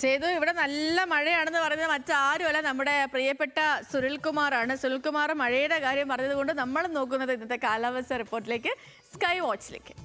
ചെയ്തു. ഇവിടെ നല്ല മഴയാണെന്ന് പറയുന്നത് മറ്റാരുമല്ല, നമ്മുടെ പ്രിയപ്പെട്ട സുനിൽകുമാറാണ്. സുനിൽകുമാർ മഴയുടെ കാര്യം പറഞ്ഞതുകൊണ്ട് നമ്മൾ നോക്കുന്നത് ഇന്നത്തെ കാലാവസ്ഥ റിപ്പോർട്ടിലേക്ക്, സ്കൈ വാച്ചിലേക്ക്.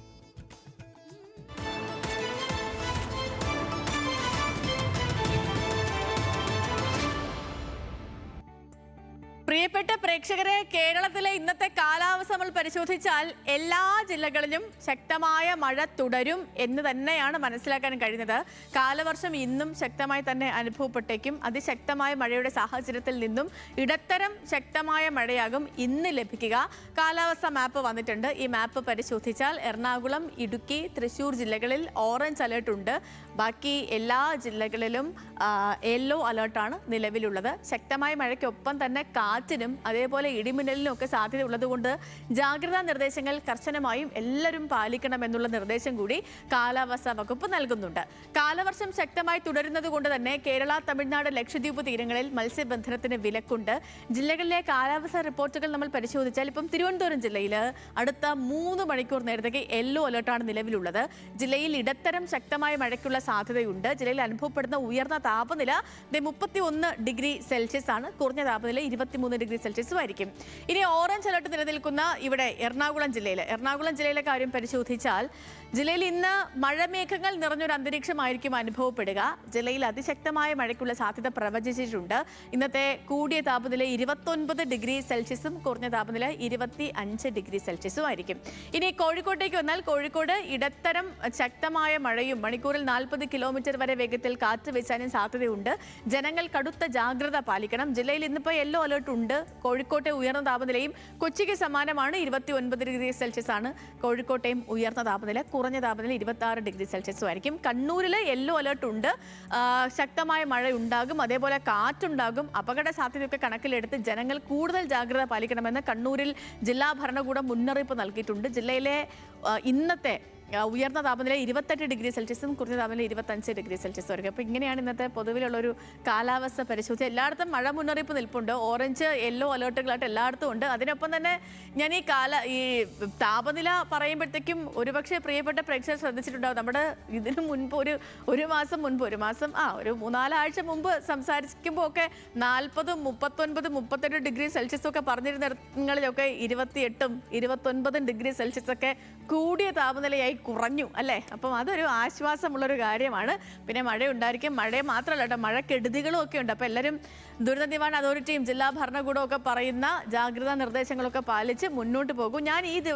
പ്രിയപ്പെട്ട പ്രേക്ഷകരെ, കേരളത്തിലെ ഇന്നത്തെ കാലാവസ്ഥ നമ്മൾ പരിശോധിച്ചാൽ എല്ലാ ജില്ലകളിലും ശക്തമായ മഴ തുടരും എന്ന് തന്നെയാണ് മനസ്സിലാക്കാൻ കഴിയുന്നത്. കാലവർഷം ഇന്നും ശക്തമായി തന്നെ അനുഭവപ്പെട്ടേക്കും. അതിശക്തമായ മഴയുടെ സാഹചര്യത്തിൽ നിന്നും ഇടത്തരം ശക്തമായ മഴയാകും ഇന്ന് ലഭിക്കുക. കാലാവസ്ഥ മാപ്പ് വന്നിട്ടുണ്ട്. ഈ മാപ്പ് പരിശോധിച്ചാൽ എറണാകുളം, ഇടുക്കി, തൃശ്ശൂർ ജില്ലകളിൽ ഓറഞ്ച് അലേർട്ട് ഉണ്ട്. ബാക്കി എല്ലാ ജില്ലകളിലും യെല്ലോ അലേർട്ടാണ് നിലവിലുള്ളത്. ശക്തമായ മഴയ്ക്കൊപ്പം തന്നെ കാറ്റിനും അതേപോലെ ഇടിമിന്നലിനും ഒക്കെ സാധ്യത ഉള്ളതുകൊണ്ട് ജാഗ്രതാ നിർദ്ദേശങ്ങൾ കർശനമായും എല്ലാവരും പാലിക്കണമെന്നുള്ള നിർദ്ദേശം കൂടി കാലാവസ്ഥാ വകുപ്പ് നൽകുന്നുണ്ട്. കാലവർഷം ശക്തമായി തുടരുന്നത് കൊണ്ട് തന്നെ കേരള, തമിഴ്നാട്, ലക്ഷദ്വീപ് തീരങ്ങളിൽ മത്സ്യബന്ധനത്തിന് വിലക്കുണ്ട്. ജില്ലകളിലെ കാലാവസ്ഥാ റിപ്പോർട്ടുകൾ നമ്മൾ പരിശോധിച്ചാൽ ഇപ്പം തിരുവനന്തപുരം ജില്ലയിൽ അടുത്ത 3 മണിക്കൂർ നേരത്തേക്ക് യെല്ലോ അലേർട്ടാണ് നിലവിലുള്ളത്. ജില്ലയിൽ ഇടത്തരം ശക്തമായ മഴയ്ക്കുള്ള സാധ്യതയുണ്ട്. ജില്ലയിൽ അനുഭവപ്പെടുന്ന ഉയർന്ന താപനില 31 ഡിഗ്രി സെൽഷ്യസ് ആണ്. കുറഞ്ഞ താപനില 23 ഡിഗ്രി സെൽഷ്യസും ആയിരിക്കും. ഇനി ഓറഞ്ച് അലർട്ട് നിലനിൽക്കുന്ന ഇവിടെ എറണാകുളം ജില്ലയിലെ കാര്യം പരിശോധിച്ചാൽ ജില്ലയിൽ ഇന്ന് മഴമേഘങ്ങൾ നിറഞ്ഞൊരു അന്തരീക്ഷമായിരിക്കും അനുഭവപ്പെടുക. ജില്ലയിൽ അതിശക്തമായ മഴയ്ക്കുള്ള സാധ്യത പ്രവചിച്ചിട്ടുണ്ട്. ഇന്നത്തെ കൂടിയ താപനില 29 ഡിഗ്രി സെൽഷ്യസും കുറഞ്ഞ താപനില 25 ഡിഗ്രി സെൽഷ്യസും ആയിരിക്കും. ഇനി കോഴിക്കോട്ടേക്ക് വന്നാൽ കോഴിക്കോട് ഇടത്തരം ശക്തമായ മഴയും മണിക്കൂറിൽ 40 കിലോമീറ്റർ വരെ വേഗത്തിൽ കാറ്റ് വീശാനും സാധ്യതയുണ്ട്. ജനങ്ങൾ കടുത്ത ജാഗ്രത പാലിക്കണം. ജില്ലയിൽ ഇന്നിപ്പോൾ യെല്ലോ അലേർട്ട് ഉണ്ട്. കോഴിക്കോട്ടെ ഉയർന്ന താപനിലയും കൊച്ചിക്ക് സമാനമാണ്, 29 ഡിഗ്രി സെൽഷ്യസ് ആണ് കോഴിക്കോട്ടെയും ഉയർന്ന താപനില. കുറഞ്ഞ താപനില 26 ഡിഗ്രി സെൽഷ്യസും ആയിരിക്കും. കണ്ണൂരിൽ യെല്ലോ അലേർട്ട് ഉണ്ട്. ശക്തമായ മഴ ഉണ്ടാകും, അതേപോലെ കാറ്റുണ്ടാകും. അപകട സാധ്യതയൊക്കെ കണക്കിലെടുത്ത് ജനങ്ങൾ കൂടുതൽ ജാഗ്രത പാലിക്കണമെന്ന് കണ്ണൂരിൽ ജില്ലാ ഭരണകൂടം മുന്നറിയിപ്പ് നൽകിയിട്ടുണ്ട്. ജില്ലയിലെ ഇന്നത്തെ ഉയർന്ന താപനില 28 ഡിഗ്രി സെൽഷ്യസും കുറഞ്ഞ താപനില 25 ഡിഗ്രി സെൽഷ്യസും ആയിരിക്കും. അപ്പോൾ ഇങ്ങനെയാണ് ഇന്നത്തെ പൊതുവിലുള്ളൊരു കാലാവസ്ഥ പരിശോധിച്ച് എല്ലായിടത്തും മഴ മുന്നറിയിപ്പ് നിൽപ്പുണ്ട്. ഓറഞ്ച്, യെല്ലോ അലേർട്ടുകളായിട്ട് എല്ലായിടത്തും ഉണ്ട്. അതിനൊപ്പം തന്നെ ഞാൻ ഈ താപനില പറയുമ്പോഴത്തേക്കും ഒരുപക്ഷെ പ്രിയപ്പെട്ട പ്രേക്ഷകർ ശ്രദ്ധിച്ചിട്ടുണ്ടാവും, നമ്മുടെ ഇതിനു മുൻപ് ഒരു മാസം മുൻപ് ഒരു 3-4 ആഴ്ച മുമ്പ് സംസാരിക്കുമ്പോൾ ഒക്കെ 40, 39, 38 ഡിഗ്രി സെൽഷ്യസും ഒക്കെ പറഞ്ഞിരുന്നിടങ്ങളിലൊക്കെ 28, 29 ഡിഗ്രി സെൽഷ്യസ് ഒക്കെ കൂടിയ താപനിലയായി കുറഞ്ഞു അല്ലേ. അപ്പം അതൊരു ആശ്വാസമുള്ളൊരു കാര്യമാണ്. പിന്നെ മഴ ഉണ്ടായിരിക്കും. മഴ മാത്രമല്ല കേട്ടോ, മഴക്കെടുതികളും ഒക്കെ ഉണ്ട്. അപ്പോൾ എല്ലാവരും ദുരന്ത നിവാരണ അതോറിറ്റിയും ജില്ലാ ഭരണകൂടവും ഒക്കെ പറയുന്ന ജാഗ്രതാ നിർദ്ദേശങ്ങളൊക്കെ പാലിച്ച് മുന്നോട്ട് പോകും. ഞാൻ ഈ ദിവസം